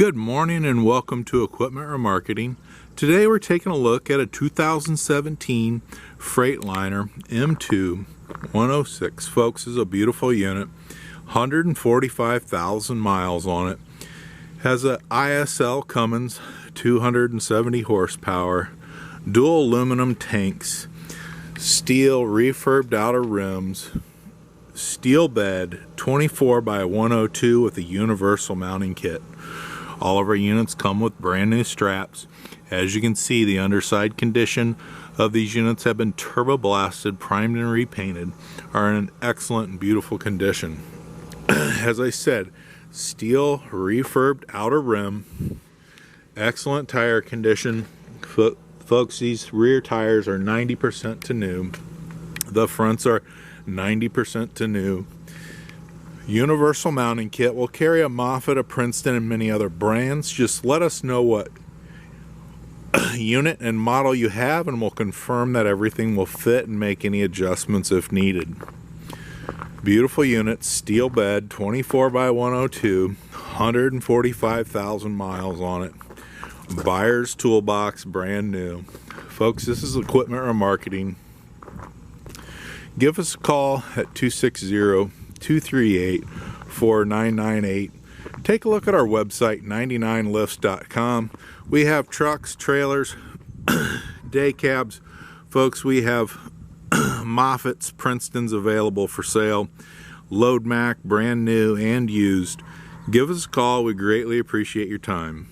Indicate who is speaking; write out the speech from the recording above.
Speaker 1: Good morning and welcome to Equipment Remarketing. Today we're taking a look at a 2017 Freightliner M2 106. Folks, this is a beautiful unit. 145,000 miles on it. Has a ISL Cummins 270 horsepower, dual aluminum tanks, steel refurbed outer rims, steel bed, 24 by 102 with a universal mounting kit. All of our units come with brand new straps. As you can see, the underside condition of these units have been turbo blasted, primed and repainted, are in an excellent and beautiful condition. As I said, steel refurbed outer rim, excellent tire condition. Folks, these rear tires are 90% to new. The fronts are 90% to new. Universal mounting kit. Will carry a Moffett, a Princeton, and many other brands. Just let us know what unit and model you have, and we'll confirm that everything will fit and make any adjustments if needed. Beautiful unit, steel bed, 24 by 102, 145,000 miles on it. Buyer's toolbox, brand new. Folks, this is Equipment Remarketing. Give us a call at 260-238-4998. Take a look at our website, 99lifts.com. We have trucks, trailers, day cabs. Folks, we have Moffett's, Princeton's available for sale. Load Mac, brand new and used. Give us a call. We greatly appreciate your time.